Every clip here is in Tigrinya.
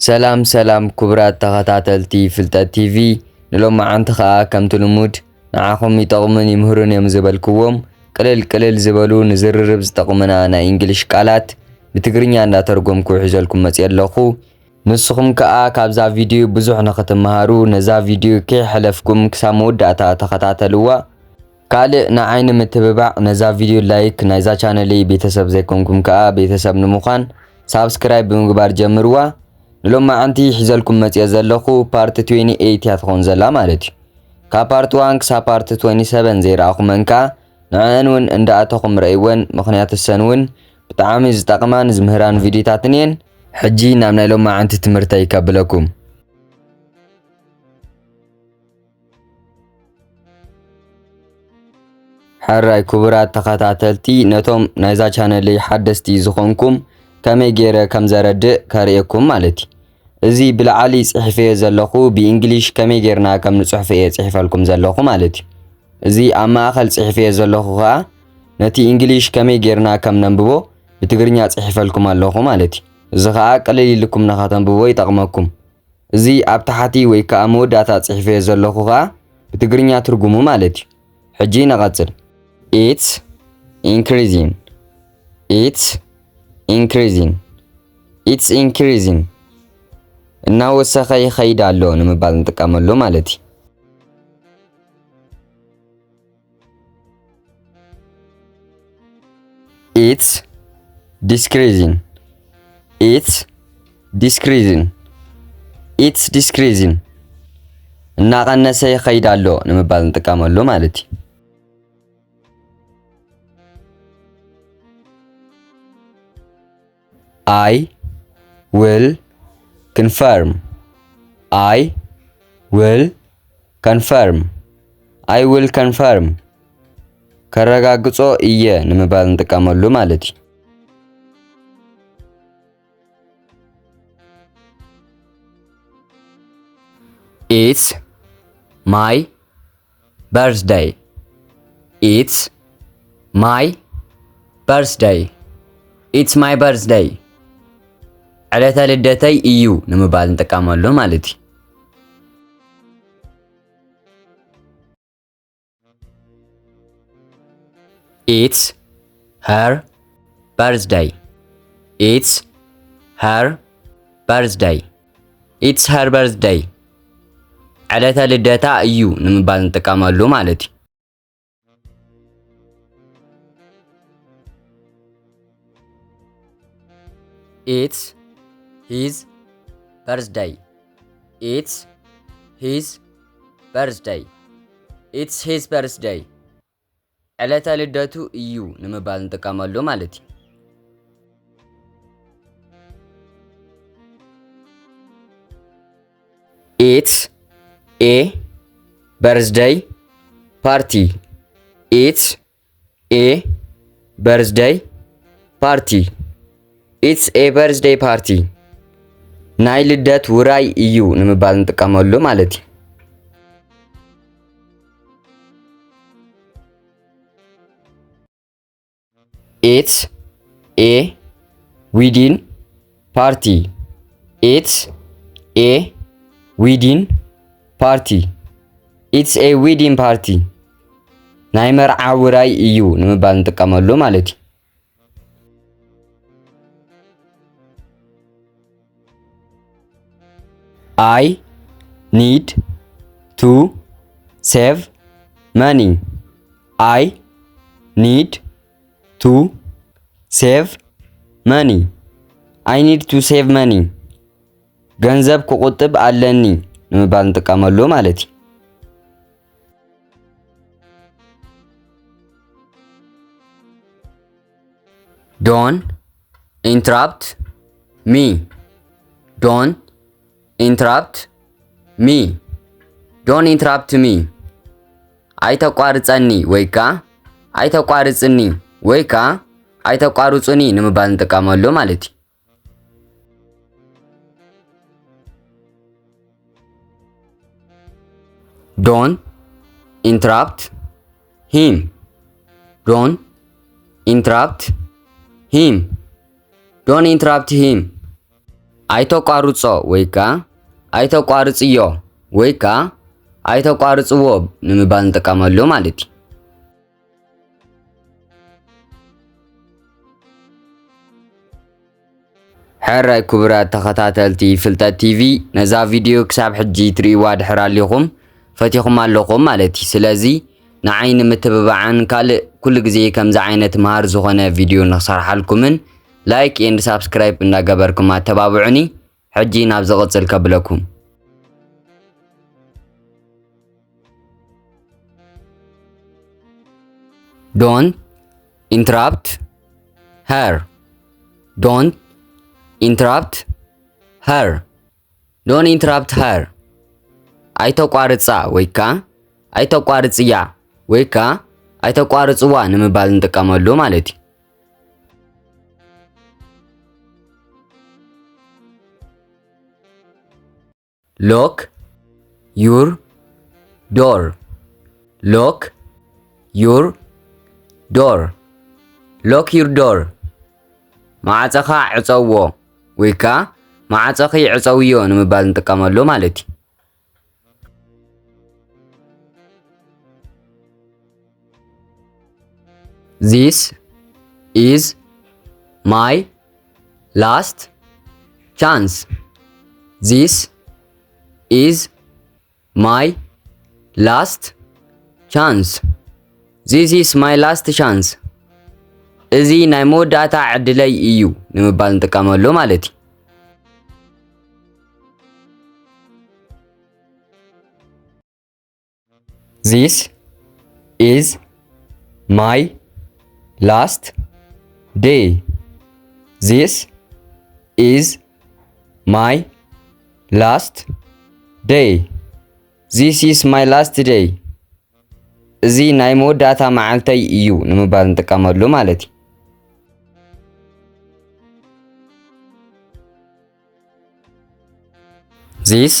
ሰላም ሰላም ክቡራት ተኸታተልቲ ፍልጠት ቲቪ ንሎም መዓንቲ ኸኣ ከምቲ ልሙድ ንዓኹም ይጠቕሙን ይምህሩን እዮም ዝበልክዎም ቅልል ዝበሉ ንዝርርብ ዝጠቕሙና ናይ እንግሊሽ ቃላት ብትግርኛ እንዳተርጎምኩ ሒዘልኩም መፅእ ኣለኹ። ንስኹም ከኣ ካብዛ ቪድዮ ብዙሕ ንኽትመሃሩ ነዛ ቪድዮ ከይሕለፍኩም ክሳብ መወዳእታ ተኸታተልዋ። ካልእ ንዓይኒ ምትብባዕ ነዛ ቪድዮ ላይክ ናይዛ ቻነለይ ቤተሰብ ዘይኮንኩም ከኣ ቤተሰብ ንምዃን ሳብስክራይብ ብምግባር ጀምርዋ። ንሎም መዓንቲ ሒዘልኩም መፅእ ዘለኹ ፓርት 28 እያ ትኾን ዘላ ማለት እዩ። ካብ ፓርት 1 ክሳብ ፓርት 27 ዘይረኣኹመን ከኣ ንዕአን እውን እንዳኣተኹም ረእይወን ምኽንያት እሰን እውን ብጣዕሚ ዝጠቕማን ዝምህራን ቪድዮታት እየን። ሕጂ ናብ ናይ ሎም መዓንቲ ትምህርተይ ከብለኩም። ሓራይ ክቡራት ተኸታተልቲ ነቶም ናይዛ ቻነለይ ሓደስቲ ዝኾንኩም ከመይ ገይረ ከም ዘረድእ ከርእየኩም ማለት እዩ። እዚ ብላዕሊ ጽሕፈየ ዘለኹ ብእንግሊሽ ከመይ ጌርና ከም ንጽሕፍ እየ ጽሕፈልኩም ዘለኹ ማለት እዩ። እዚ ኣብ ማእኸል ጽሕፈየ ዘለኹ ከዓ ነቲ እንግሊሽ ከመይ ጌርና ከም ነንብቦ ብትግርኛ ጽሕፈልኩም ኣለኹ ማለት እዩ። እዚ ከዓ ቀለል ኢልኩም ንኸተንብቦ ይጠቕመኩም። እዚ ኣብ ታሕቲ ወይ ከዓ መወዳእታ ጽሕፈየ ዘለኹ ከዓ ብትግርኛ ትርጉሙ ማለት እዩ። ሕጂ ነቐጽል። It's increasing. It's increasing. It's increasing. እናወሰኸ ይኸይድ ኣሎ ንምባል እንጥቀመሉ ማለት እዩ። It's decreasing. It's decreasing. It's decreasing. እናቐነሰ ይኸይድ ኣሎ ንምባል እንጥቀመሉ ማለት እዩ። I will confirm. I will confirm. I will confirm. ከረጋግጾ እየ ንምባል እንጥቀመሉ ማለት እዩ። It's my birthday. It's my birthday. It's my birthday. ዕለተ ልደተይ እዩ ንምባል እንጥቀመሉ ማለት እዩ። It's her birthday. It's her birthday. It's her birthday. ዕለተ ልደታ እዩ ንምባል እንጥቀመሉ ማለት እዩ። It's his birthday. It's his birthday. It's his birthday. ዕለተ ልደቱ እዩ ንምባል እንጥቀመሉ ማለት እዩ። It's a birthday party. It's a birthday party. It's a birthday party. ናይ ልደት ውራይ እዩ ንምባል እንጥቀመሉ ማለት እዩ። It's a wedding party. It's a wedding party. It's a wedding party. ናይ መርዓ ውራይ እዩ ንምባል እንጥቀመሉ ማለት እዩ። I need to save money. I need to save money. I need to save money. ገንዘብ ክቁጥብ ኣለኒ ንምባል እንጥቀመሉ ማለት እዩ። Don't interrupt me. Don't interrupt me. Don't interrupt me. ኣይተቋርፀኒ ወይ ከዓ ኣይተቋርፅኒ ወይ ከዓ ኣይተቋርፁኒ ንምባል እንጥቀመሉ ማለት እዩ። Don't interrupt him. Don't interrupt him. Don't interrupt him. ኣይተቋርጾ ወይ ከዓ ኣይተቋርጽዮ ወይ ከዓ ኣይተቋርጽዎ ንምባል ንጥቀመሉ ማለት እዩ። ሕራይ ክቡራት ተኸታተልቲ ፍልጠት ቲቪ ነዛ ቪድዮ ክሳብ ሕጂ ትርእይዋ ድሕር ኣሊኹም ፈቲኹም ኣለኹም ማለት እዩ። ስለዚ ንዓይ ንምትብባዕን ካልእ ኩሉ ግዜ ከምዚ ዓይነት መሃር ዝኾነ ቪድዮ ንኽሰርሓልኩምን ላይክ ኤንድ ሳብስክራይብ እንዳገበርኩም ኣተባብዑኒ። ሕጂ ናብ ዝቕፅል ከብለኩም ዶንት ኢንተራፕት ሄር ዶንት ኢንተራፕት ሄር ዶንት ኢንተራፕት ሄር ኣይተቋርፃ ወይ ከዓ ኣይተቋርፅያ ወይ ከዓ ኣይተቋርፅዋ ንምባል ንጥቀመሉ ማለት እዩ። ሎክ ዩር ዶር ሎክ ዩር ዶር ሎክ ዩር ዶር ማዕፀኻ ዕፀውዎ ወይ ከዓ ማዕፀኺ ዕፀውዮ ንምባል ንጥቀመሉ ማለት እዩ። This is my last chance. This is my last chance. This is my last chance. እዚ ናይ መወዳእታ ዕድለይ እዩ ንምባል ንጥቀመሉ ማለት እዩ። This is my last day. This is my last day. This is my last day. እዚ ናይ መወዳእታ መዓልተይ እዩ ንምባል ንጥቀመሉ ማለት እዩ። This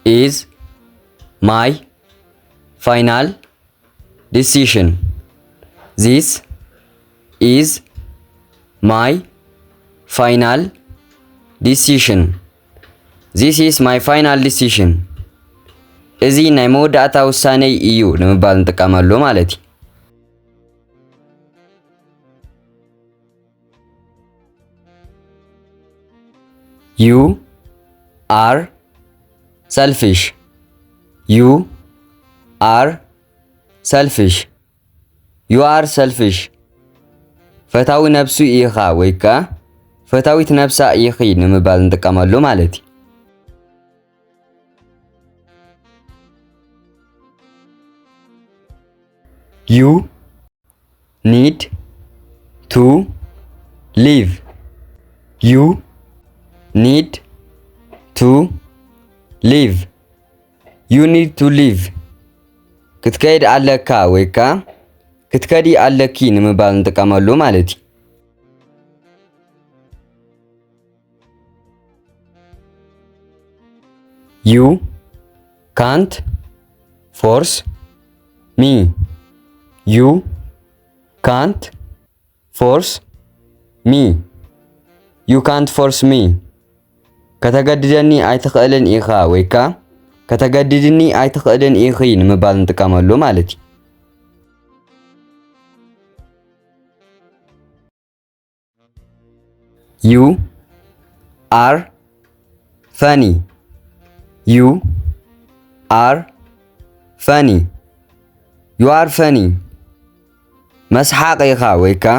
is my final decision. This is my final decision. This is my final decision. እዚ ናይ መወዳእታ ውሳነይ እዩ ንምባል ንጥቀመሉ ማለት እዩ። You are selfish. You are selfish. You are selfish. ፈታዊ ነብሱ ኢኻ ወይ ከዓ ፈታዊት ነብሳ ኢኺ ንምባል ንጥቀመሉ ማለት እዩ። You need to live. You need to live. You need to live. ክትከይድ ኣለካ ወይ ከዓ ክትከዲ ኣለኪ ንምባል ንጥቀመሉ ማለት እዩ። You can't force me. You can't force me. You can't force me. ከተገድደኒ ኣይትኽእልን ኢኻ ወይ ከዓ ከተገድድኒ ኣይትኽእልን ኢኺ ንምባል ንጥቀመሉ ማለት እዩ። You are funny. You are funny. You are funny. መስሓቅ ኢኻ ወይ ከዓ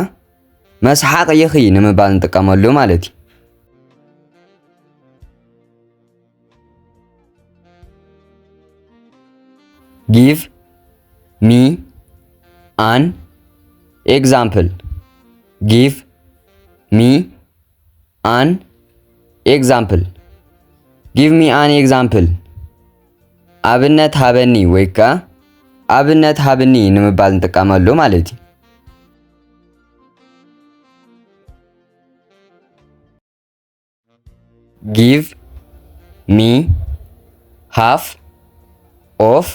መስሓቅ ኢኺ ንምባል ንጥቀመሉ ማለት እዩ። Give me an example. Give me an example. Give me an example. ኣብነት ሃበኒ ወይ ከዓ ኣብነት ሃብኒ ንምባል ንጥቀመሉ ማለት እዩ። Give me half of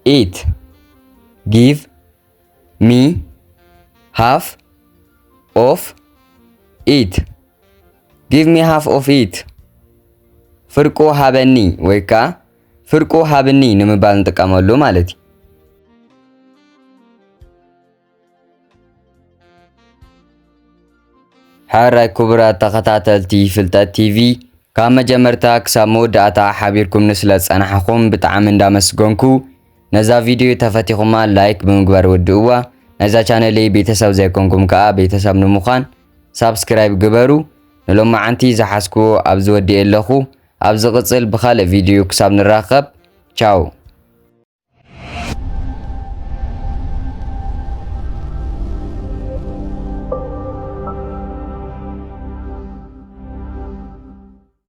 it. Give me half of it. give me half of it ፍርቆ ሃበኒ ወይካ ፍርቆ ሃብኒ ንምባል እንጥቀመሉ ማለት እዩ حراي كبرات تخطاتلتي فلتات تي في ካብ መጀመርታ ክሳብ መወዳእታ ሓቢርኩም ንስለ ጸናሕኹም ብጣዕሚ እንዳመስገንኩ ነዛ ቪድዮ ተፈቲኹማ ላይክ ብምግባር ወድእዋ ነዛ ቻነል ቤተሰብ ዘይኮንኩም ከዓ ቤተሰብ ንምዃን ሳብስክራይብ ግበሩ ንሎማዓንቲ ዝሓስኩ ኣብ ዝወድእ ኣለኹ ኣብ ዝቕጽል ብኻልእ ቪድዮ ክሳብ ንራኸብ ቻው